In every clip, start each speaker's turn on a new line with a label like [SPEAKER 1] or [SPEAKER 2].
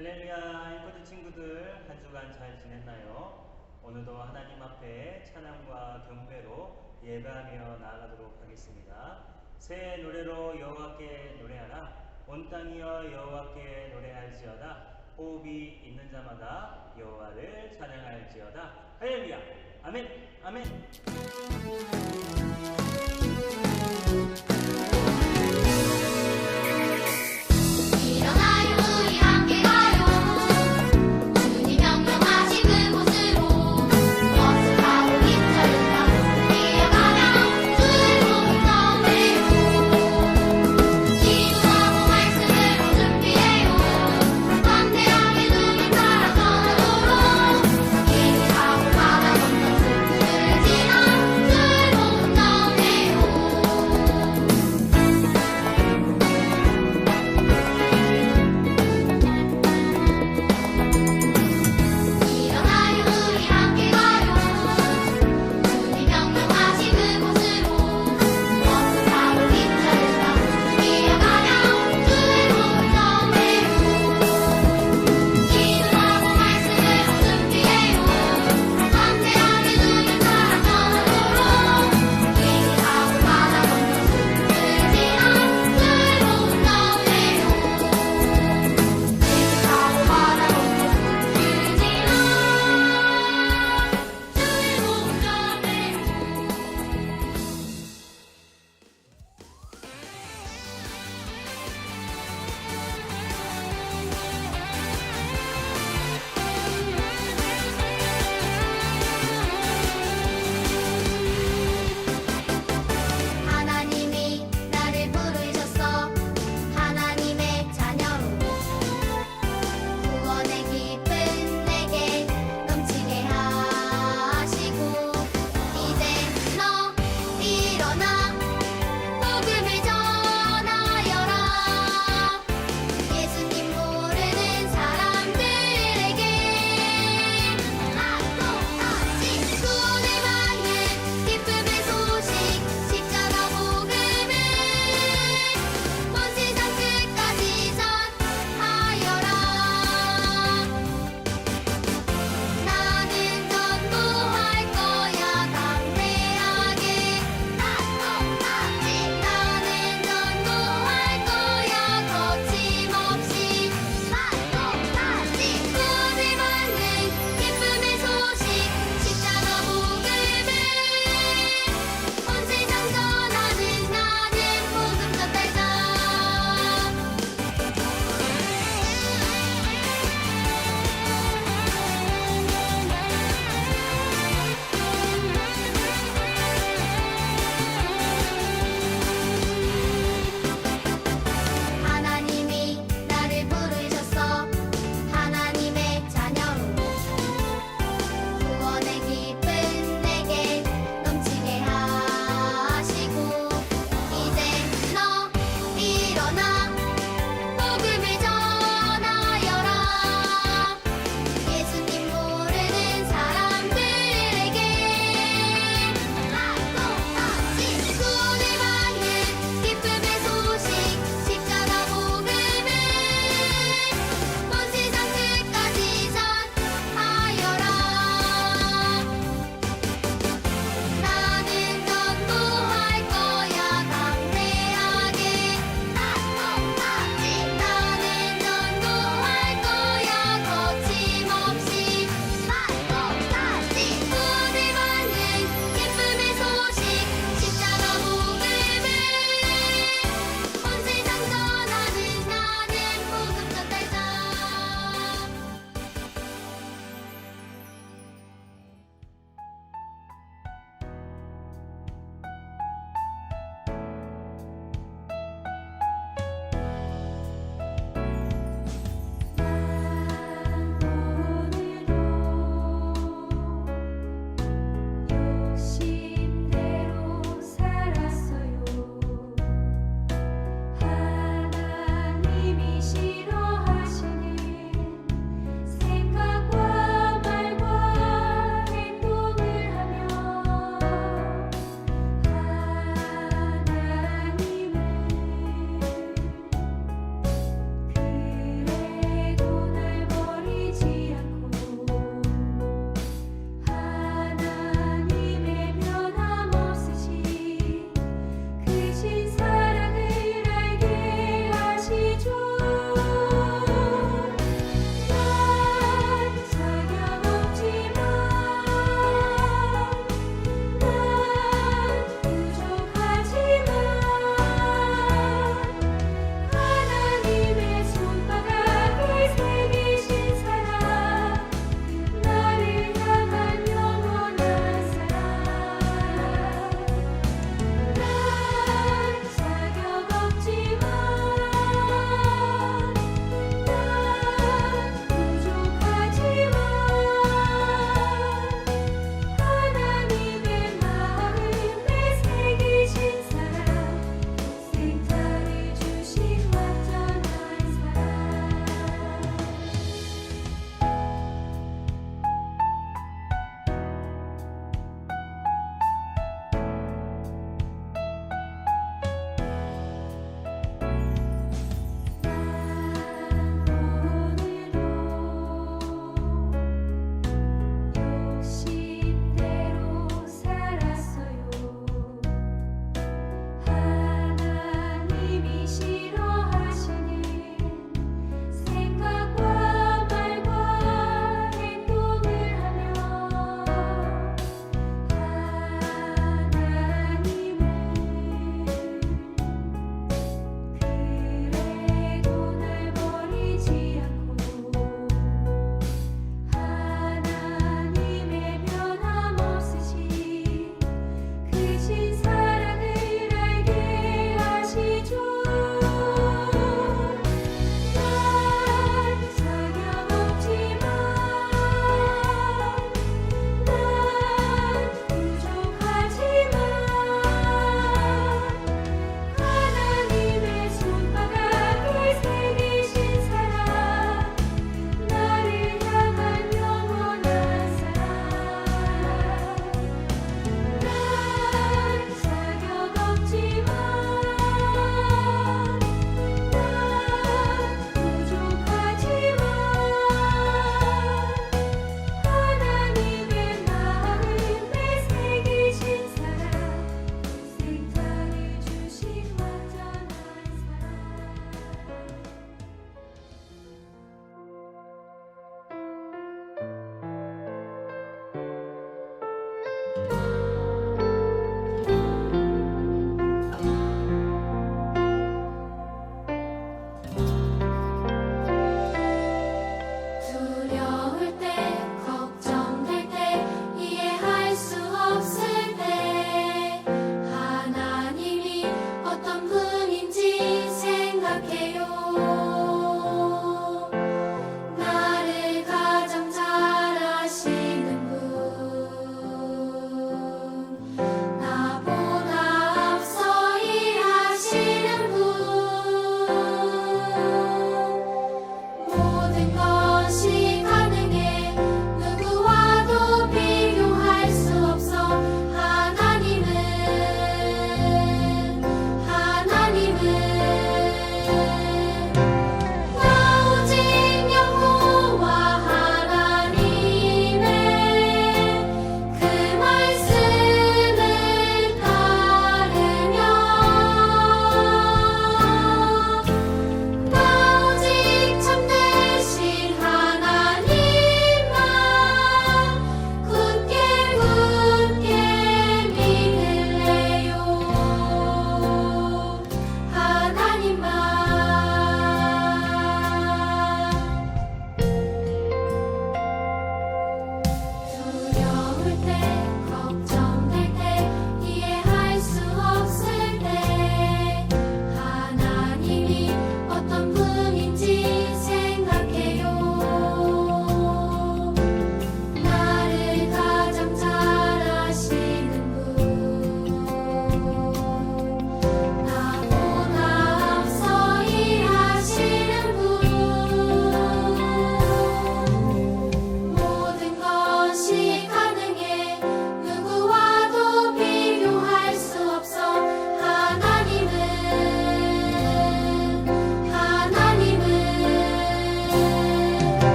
[SPEAKER 1] 할렐루야, 인코드 친구들 한 주간 잘 지냈나요? 오늘도 하나님 앞에 찬양과 경배로 예배하며 나아가도록 하겠습니다. 새 노래로 여호와께 노래하라. 온 땅이여 여호와께 노래할지어다. 호흡이 있는 자마다 여호와를 찬양할지어다. 할렐루야, 아멘, 아멘.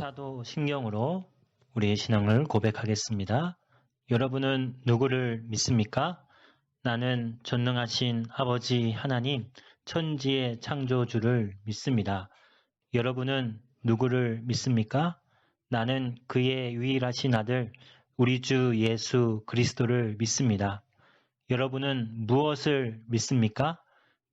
[SPEAKER 2] 사도신경으로 우리의 신앙을 고백하겠습니다. 여러분은 누구를 믿습니까? 나는 전능하신 아버지 하나님, 천지의 창조주를 믿습니다. 여러분은 누구를 믿습니까? 나는 그의 유일하신 아들, 우리 주 예수 그리스도를 믿습니다. 여러분은 무엇을 믿습니까?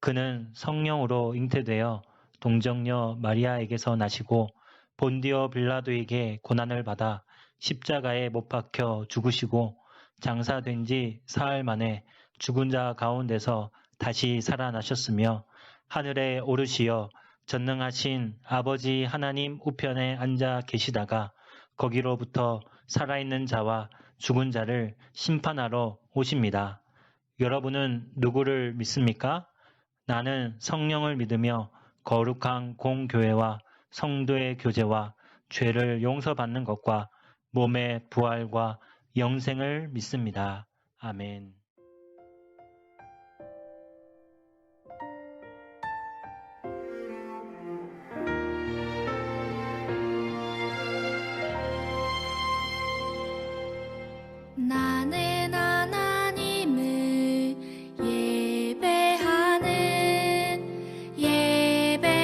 [SPEAKER 2] 그는 성령으로 잉태되어 동정녀 마리아에게서 나시고 본디오 빌라도에게 고난을 받아 십자가에 못 박혀 죽으시고 장사된 지 사흘 만에 죽은 자 가운데서 다시 살아나셨으며 하늘에 오르시어 전능하신 아버지 하나님 우편에 앉아 계시다가 거기로부터 살아있는 자와 죽은 자를 심판하러 오십니다. 여러분은 누구를 믿습니까? 나는 성령을 믿으며 거룩한 공교회와 성도의 교제와 죄를 용서받는 것과 몸의 부활과 영생을 믿습니다. 아멘.
[SPEAKER 3] 나는 하나님을 예배하는 예배자입니다.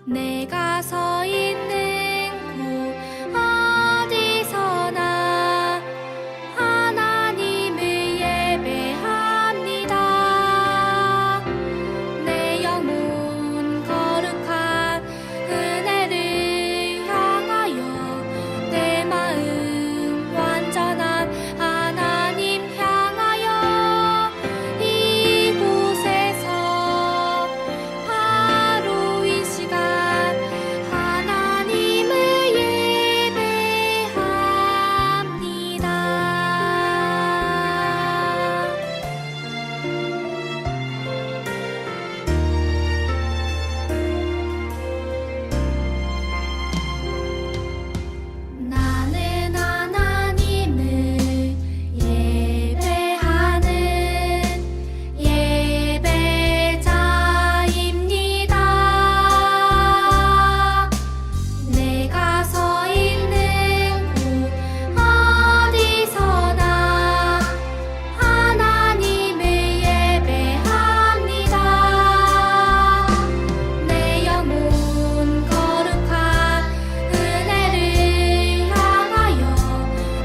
[SPEAKER 3] 내가 서 있는 곳 어디서나 하나님을 예배합니다. 내 영혼 거룩한 은혜를 향하여 내 마음 완전한 하나님 향하여 이곳에서 바로 이 시간 하나님을 예배합니다. 나는 하나님을 예배하는 예배자입니다. 내가 서 있는 곳 어디서나 하나님을 예배합니다. 내 영혼 거룩한 은혜를 향하여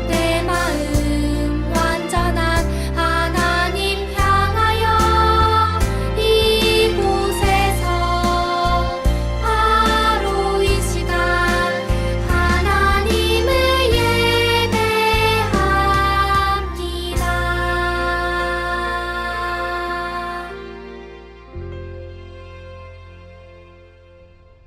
[SPEAKER 3] 내 마음 완전한 하나님 향하여 이곳에서 바로 이 시간 하나님을 예배합니다.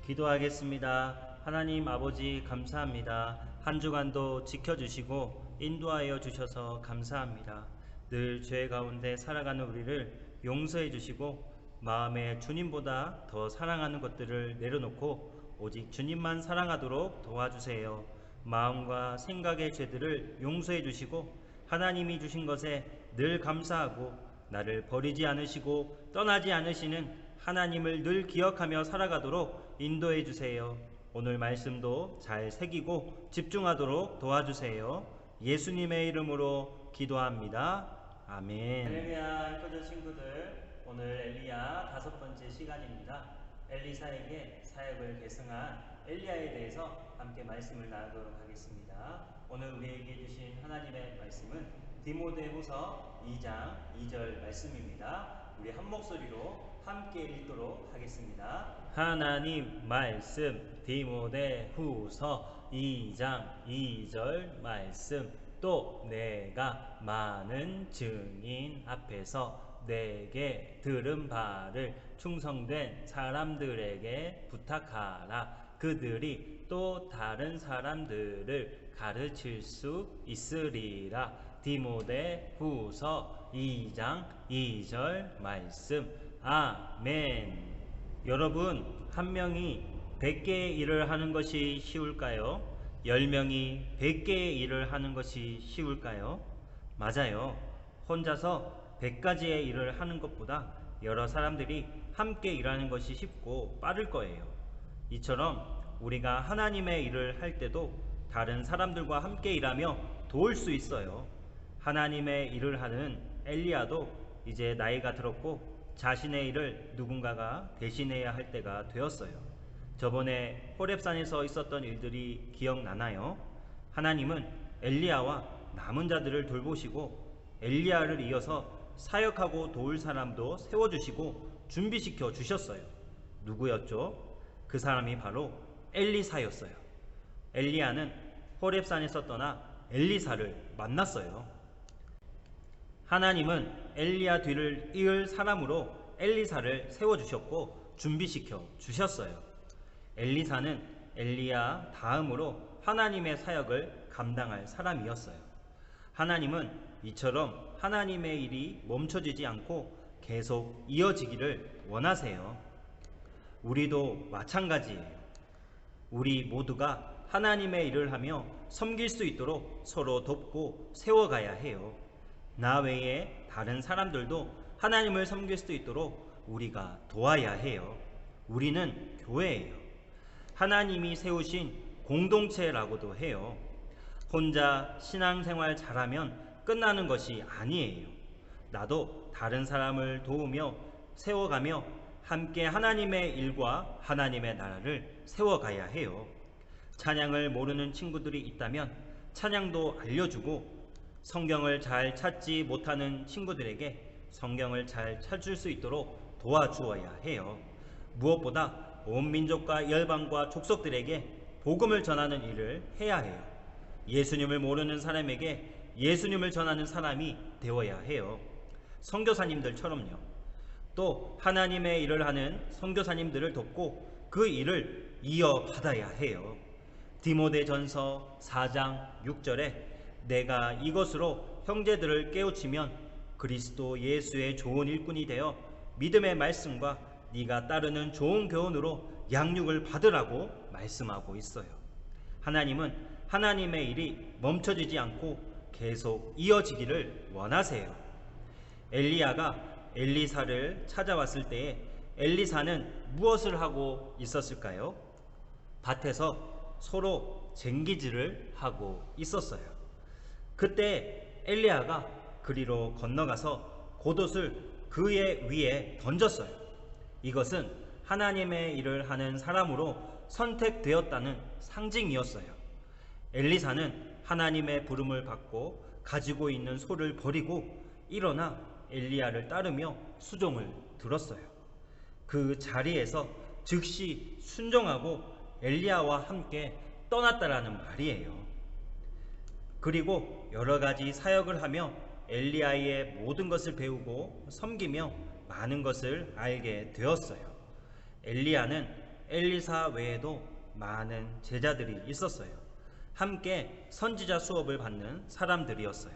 [SPEAKER 1] 기도하겠습니다. 하나님 아버지 감사합니다. 한 주간도 지켜주시고 인도하여 주셔서 감사합니다. 늘 죄 가운데 살아가는 우리를 용서해 주시고 마음에 주님보다 더 사랑하는 것들을 내려놓고 오직 주님만 사랑하도록 도와주세요. 마음과 생각의 죄들을 용서해 주시고 하나님이 주신 것에 늘 감사하고 나를 버리지 않으시고 떠나지 않으시는 하나님을 늘 기억하며 살아가도록 인도해 주세요. 오늘 말씀도 잘 새기고 집중하도록 도와주세요. 예수님의 이름으로 기도합니다. 아멘. 할렐루야. 교조 친구들, 오늘 엘리야 5번째 시간입니다. 엘리사에게 사역을 계승한 엘리야에 대해서 함께 말씀을 나누도록 하겠습니다. 오늘 우리에게 주신 하나님의 말씀은 디모데후서 2장 2절 말씀입니다. 우리 한 목소리로 함께 읽도록 하겠습니다. 하나님 말씀 디모데후서 2장 2절 말씀. 또 내가 많은 증인 앞에서 내게 들은 바를 충성된 사람들에게 부탁하라. 그들이 또 다른 사람들을 가르칠 수 있으리라. 디모데후서 2장 2절 말씀. 아멘. 여러분, 한 명이 100개의 일을 하는 것이 쉬울까요? 10명이 100개의 일을 하는 것이 쉬울까요? 맞아요. 혼자서 100가지의 일을 하는 것보다 여러 사람들이 함께 일하는 것이 쉽고 빠를 거예요. 이처럼 우리가 하나님의 일을 할 때도 다른 사람들과 함께 일하며 도울 수 있어요. 하나님의 일을 하는 엘리야도 이제 나이가 들었고 자신의 일을 누군가가 대신해야 할 때가 되었어요. 저번에 호렙산에서 있었던 일들이 기억나나요? 하나님은 엘리야와 남은 자들을 돌보시고 엘리야를 이어서 사역하고 도울 사람도 세워주시고 준비시켜 주셨어요. 누구였죠? 그 사람이 바로 엘리사였어요. 엘리야는 호렙산에서 떠나 엘리사를 만났어요. 하나님은 엘리야 뒤를 이을 사람으로 엘리사를 세워주셨고 준비시켜 주셨어요. 엘리사는 엘리야 다음으로 하나님의 사역을 감당할 사람이었어요. 하나님은 이처럼 하나님의 일이 멈춰지지 않고 계속 이어지기를 원하세요. 우리도 마찬가지예요. 우리 모두가 하나님의 일을 하며 섬길 수 있도록 서로 돕고 세워가야 해요. 나 외에 다른 사람들도 하나님을 섬길 수 있도록 우리가 도와야 해요. 우리는 교회예요. 하나님이 세우신 공동체라고도 해요. 혼자 신앙생활 잘하면 끝나는 것이 아니에요. 나도 다른 사람을 도우며 세워가며 함께 하나님의 일과 하나님의 나라를 세워가야 해요. 찬양을 모르는 친구들이 있다면 찬양도 알려주고 성경을 잘 찾지 못하는 친구들에게 성경을 잘 찾을 수 있도록 도와주어야 해요. 무엇보다 온 민족과 열방과 족속들에게 복음을 전하는 일을 해야 해요. 예수님을 모르는 사람에게 예수님을 전하는 사람이 되어야 해요. 선교사님들처럼요. 또 하나님의 일을 하는 선교사님들을 돕고 그 일을 이어받아야 해요. 디모데전서 4장 6절에 내가 이것으로 형제들을 깨우치면 그리스도 예수의 좋은 일꾼이 되어 믿음의 말씀과 네가 따르는 좋은 교훈으로 양육을 받으라고 말씀하고 있어요. 하나님은 하나님의 일이 멈춰지지 않고 계속 이어지기를 원하세요. 엘리야가 엘리사를 찾아왔을 때에 엘리사는 무엇을 하고 있었을까요? 밭에서 서로 쟁기질을 하고 있었어요. 그때 엘리야가 그리로 건너가서 겉옷을 그의 위에 던졌어요. 이것은 하나님의 일을 하는 사람으로 선택되었다는 상징이었어요. 엘리사는 하나님의 부름을 받고 가지고 있는 소를 버리고 일어나 엘리야를 따르며 수종을 들었어요. 그 자리에서 즉시 순종하고 엘리야와 함께 떠났다라는 말이에요. 그리고 여러 가지 사역을 하며 엘리야의 모든 것을 배우고 섬기며 많은 것을 알게 되었어요. 엘리야는 엘리사 외에도 많은 제자들이 있었어요. 함께 선지자 수업을 받는 사람들이었어요.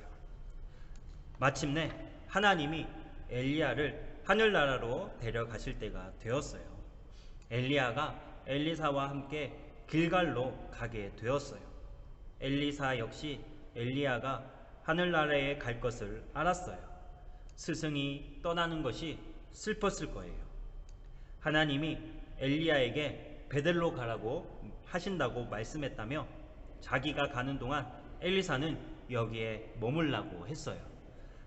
[SPEAKER 1] 마침내 하나님이 엘리야를 하늘나라로 데려가실 때가 되었어요. 엘리야가 엘리사와 함께 길갈로 가게 되었어요. 엘리사 역시 엘리야가 하늘나라에 갈 것을 알았어요. 스승이 떠나는 것이 슬펐을 거예요. 하나님이 엘리야에게 베델로 가라고 하신다고 말씀했다며 자기가 가는 동안 엘리사는 여기에 머물라고 했어요.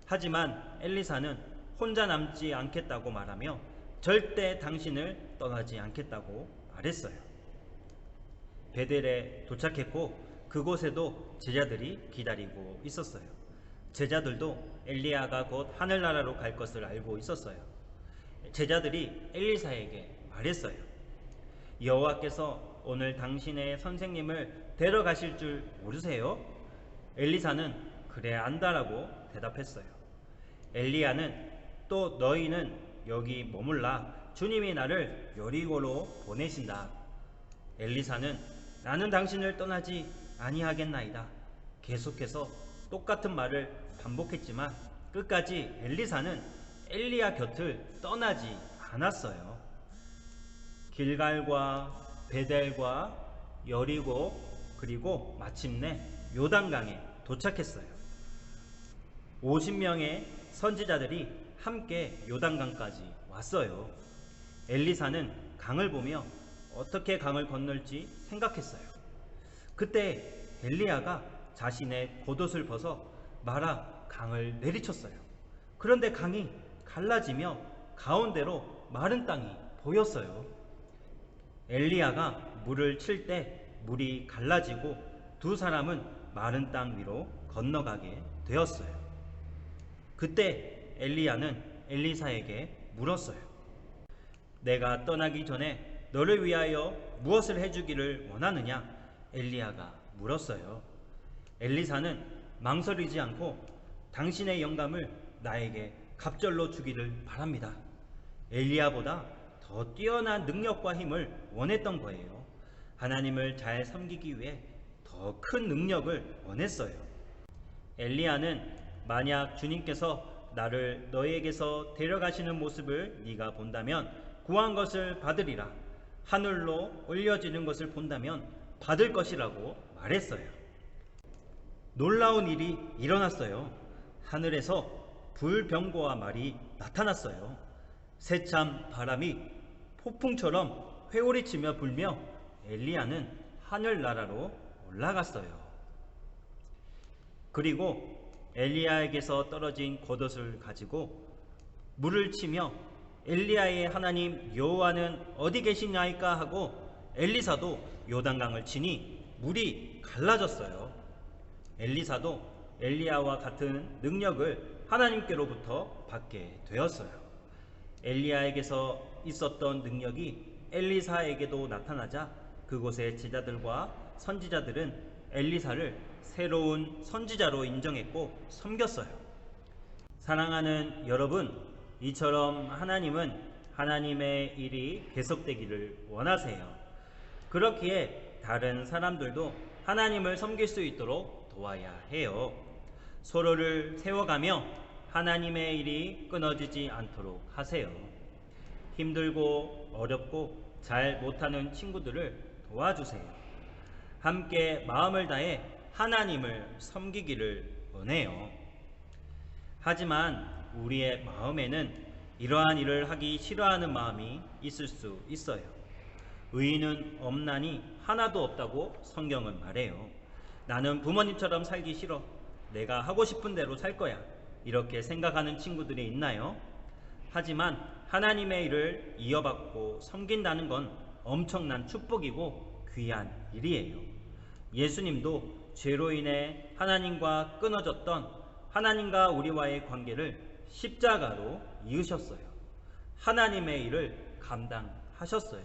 [SPEAKER 1] 하지만 엘리사는 혼자 남지 않겠다고 말하며 절대 당신을 떠나지 않겠다고 말했어요. 베델에 도착했고 그곳에도 제자들이 기다리고 있었어요. 제자들도 엘리야가 곧 하늘나라로 갈 것을 알고 있었어요. 제자들이 엘리사에게 말했어요. 여호와께서 오늘 당신의 선생님을 데려가실 줄 모르세요? 엘리사는 그래 안다라고 대답했어요. 엘리야는 또 너희는 여기 머물라 주님이 나를 여리고로 보내신다. 엘리사는 나는 당신을 떠나지 아니하겠나이다. 계속해서 똑같은 말을 반복했지만 끝까지 엘리사는 엘리야 곁을 떠나지 않았어요. 길갈과 베델과 여리고 그리고 마침내 요단강에 도착했어요. 50명의 선지자들이 함께 요단강까지 왔어요. 엘리사는 강을 보며 어떻게 강을 건널지 생각했어요. 그때 엘리야가 자신의 겉옷을 벗어 말아 강을 내리쳤어요. 그런데 강이 갈라지며 가운데로 마른 땅이 보였어요. 엘리야가 물을 칠 때 물이 갈라지고 두 사람은 마른 땅 위로 건너가게 되었어요. 그때 엘리야는 엘리사에게 물었어요. 내가 떠나기 전에 너를 위하여 무엇을 해주기를 원하느냐? 엘리야가 물었어요. 엘리사는 망설이지 않고 당신의 영감을 나에게 갑절로 주기를 바랍니다. 엘리야보다 더 뛰어난 능력과 힘을 원했던 거예요. 하나님을 잘 섬기기 위해 더 큰 능력을 원했어요. 엘리야는 만약 주님께서 나를 너에게서 데려가시는 모습을 네가 본다면 구한 것을 받으리라. 하늘로 올려지는 것을 본다면 받을 것이라고 말했어요. 놀라운 일이 일어났어요. 하늘에서 불병거와 말이 나타났어요. 세찬 바람이 폭풍처럼 회오리치며 불며 엘리야는 하늘나라로 올라갔어요. 그리고 엘리야에게서 떨어진 겉옷을 가지고 물을 치며 엘리야의 하나님 여호와는 어디 계시나이까 하고 엘리사도 요단강을 치니 물이 갈라졌어요. 엘리사도 엘리야와 같은 능력을 하나님께로부터 받게 되었어요. 엘리야에게서 있었던 능력이 엘리사에게도 나타나자 그곳의 제자들과 선지자들은 엘리사를 새로운 선지자로 인정했고 섬겼어요. 사랑하는 여러분, 이처럼 하나님은 하나님의 일이 계속되기를 원하세요. 그렇기에 다른 사람들도 하나님을 섬길 수 있도록 도와야 해요. 서로를 세워가며 하나님의 일이 끊어지지 않도록 하세요. 힘들고 어렵고 잘 못하는 친구들을 도와주세요. 함께 마음을 다해 하나님을 섬기기를 원해요. 하지만 우리의 마음에는 이러한 일을 하기 싫어하는 마음이 있을 수 있어요. 의인은 없나니 하나도 없다고 성경은 말해요. 나는 부모님처럼 살기 싫어. 내가 하고 싶은 대로 살 거야. 이렇게 생각하는 친구들이 있나요? 하지만 하나님의 일을 이어받고 섬긴다는 건 엄청난 축복이고 귀한 일이에요. 예수님도 죄로 인해 하나님과 끊어졌던 하나님과 우리와의 관계를 십자가로 이으셨어요. 하나님의 일을 감당하셨어요.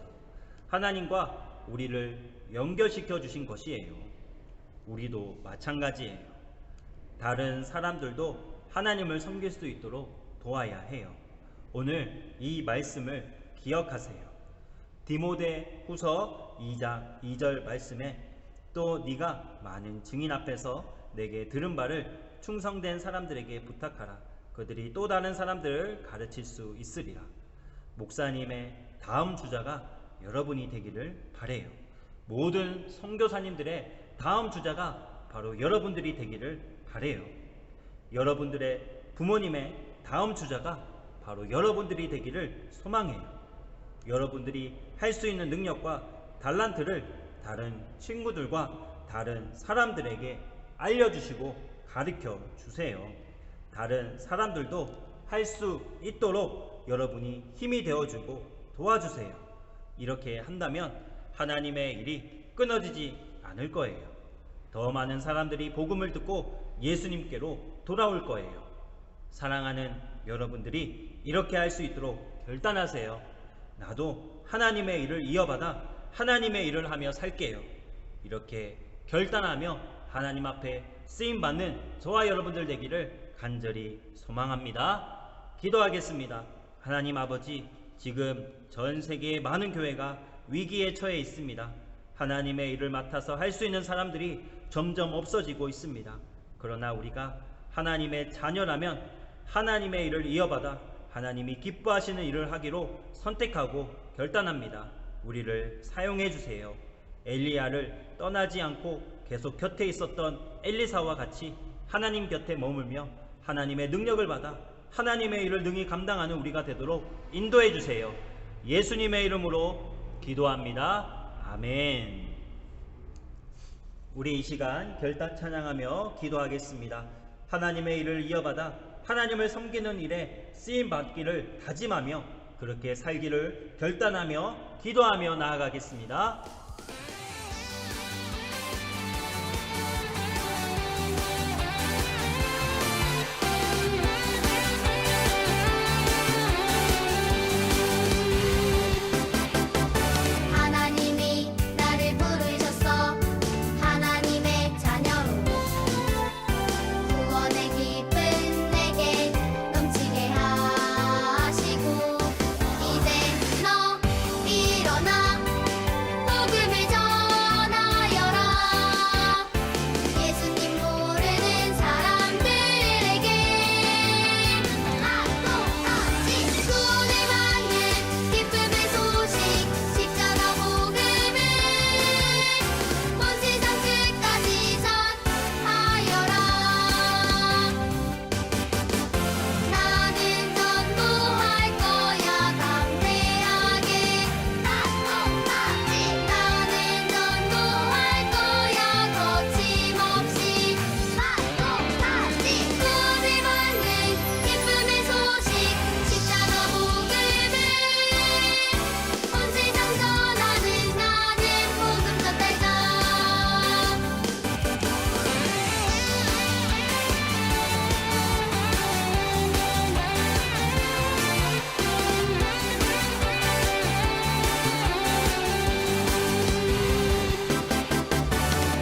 [SPEAKER 1] 하나님과 우리를 연결시켜 주신 것이에요. 우리도 마찬가지예요. 다른 사람들도 하나님을 섬길 수 있도록 도와야 해요. 오늘 이 말씀을 기억하세요. 디모데 후서 2장 2절 말씀에 또 네가 많은 증인 앞에서 내게 들은 바를 충성된 사람들에게 부탁하라. 그들이 또 다른 사람들을 가르칠 수 있으리라. 목사님의 다음 주자가 여러분이 되기를 바래요. 모든 선교사님들의 다음 주자가 바로 여러분들이 되기를 바래요. 여러분들의 부모님의 다음 주자가 바로 여러분들이 되기를 소망해요. 여러분들이 할 수 있는 능력과 달란트를 다른 친구들과 다른 사람들에게 알려주시고 가르쳐 주세요. 다른 사람들도 할 수 있도록 여러분이 힘이 되어주고 도와주세요. 이렇게 한다면 하나님의 일이 끊어지지 않을 거예요. 더 많은 사람들이 복음을 듣고 예수님께로 돌아올 거예요. 사랑하는 여러분들이 이렇게 할 수 있도록 결단하세요. 나도 하나님의 일을 이어받아 하나님의 일을 하며 살게요. 이렇게 결단하며 하나님 앞에 쓰임받는 저와 여러분들 되기를 간절히 소망합니다. 기도하겠습니다. 하나님 아버지, 지금 전 세계의 많은 교회가 위기에 처해 있습니다. 하나님의 일을 맡아서 할 수 있는 사람들이 점점 없어지고 있습니다. 그러나 우리가 하나님의 자녀라면 하나님의 일을 이어받아 하나님이 기뻐하시는 일을 하기로 선택하고 결단합니다. 우리를 사용해 주세요. 엘리야를 떠나지 않고 계속 곁에 있었던 엘리사와 같이 하나님 곁에 머물며 하나님의 능력을 받아 하나님의 일을 능히 감당하는 우리가 되도록 인도해 주세요. 예수님의 이름으로 기도합니다. 아멘. 우리 이 시간 결단 찬양하며 기도하겠습니다. 하나님의 일을 이어받아 하나님을 섬기는 일에 쓰임 받기를 다짐하며 그렇게 살기를 결단하며 기도하며 나아가겠습니다.
[SPEAKER 3] 하나님이 나를 부르셨어 하나님의 자녀로 구원의 기쁨 내게 넘치게 하시고 이제 너 일어나 복음을 전하여라 예수님 모르는 사람들에게 똑같이 구원을 받는 기쁨의 소식 십자가 복음을 온 세상 끝까지 전하여라 나는 전도할 거야 담대하게 똑같이 나는 전도할 거야 거침없이 똑같이 구원을 받는 기쁨의 소식 십자가 복음을 온 세상 전하는 나는 복음 전달자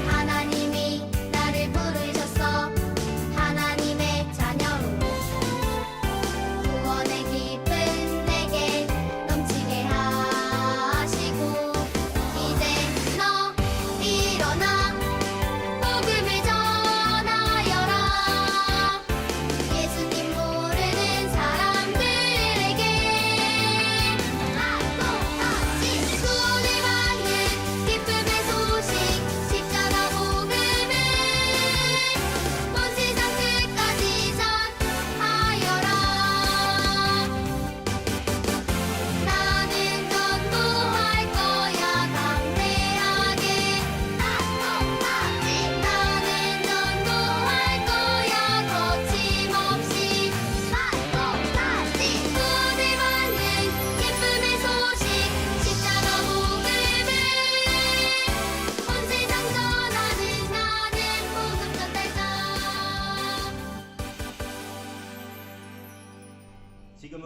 [SPEAKER 3] 하나님이 나를 부르셨어 하나님의 자녀로 구원의 기쁨 내게 넘치게 하시고 이제 너 일어나 복음을 전하여라 예수님 모르는 사람들에게 똑같이 구원을 받는 기쁨의 소식 십자가 복음을 온 세상 끝까지 전하여라 나는 전도할 거야 담대하게 똑같이 나는 전도할 거야 거침없이 똑같이 구원을 받는 기쁨의 소식 십자가 복음을 온 세상 전하는 나는 복음 전달자
[SPEAKER 1] 지금은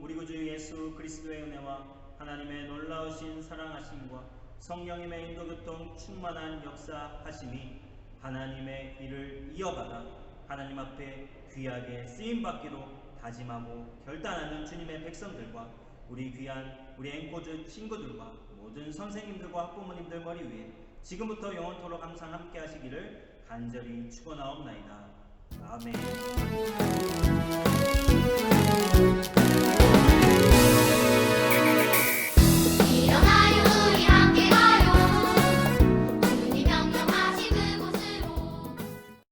[SPEAKER 1] 우리 구주 예수 그리스도의 은혜와 하나님의 놀라우신 사랑하심과 성령님의 인도교통 충만한 역사하심이 하나님의 일을 이어받아 하나님 앞에 귀하게 쓰임받기로 다짐하고 결단하는 주님의 백성들과 우리 귀한 우리 앵코즈 친구들과 모든 선생님들과 학부모님들 머리 위에 지금부터 영원토록 항상 함께 하시기를 간절히 축원하옵나이다. 아멘.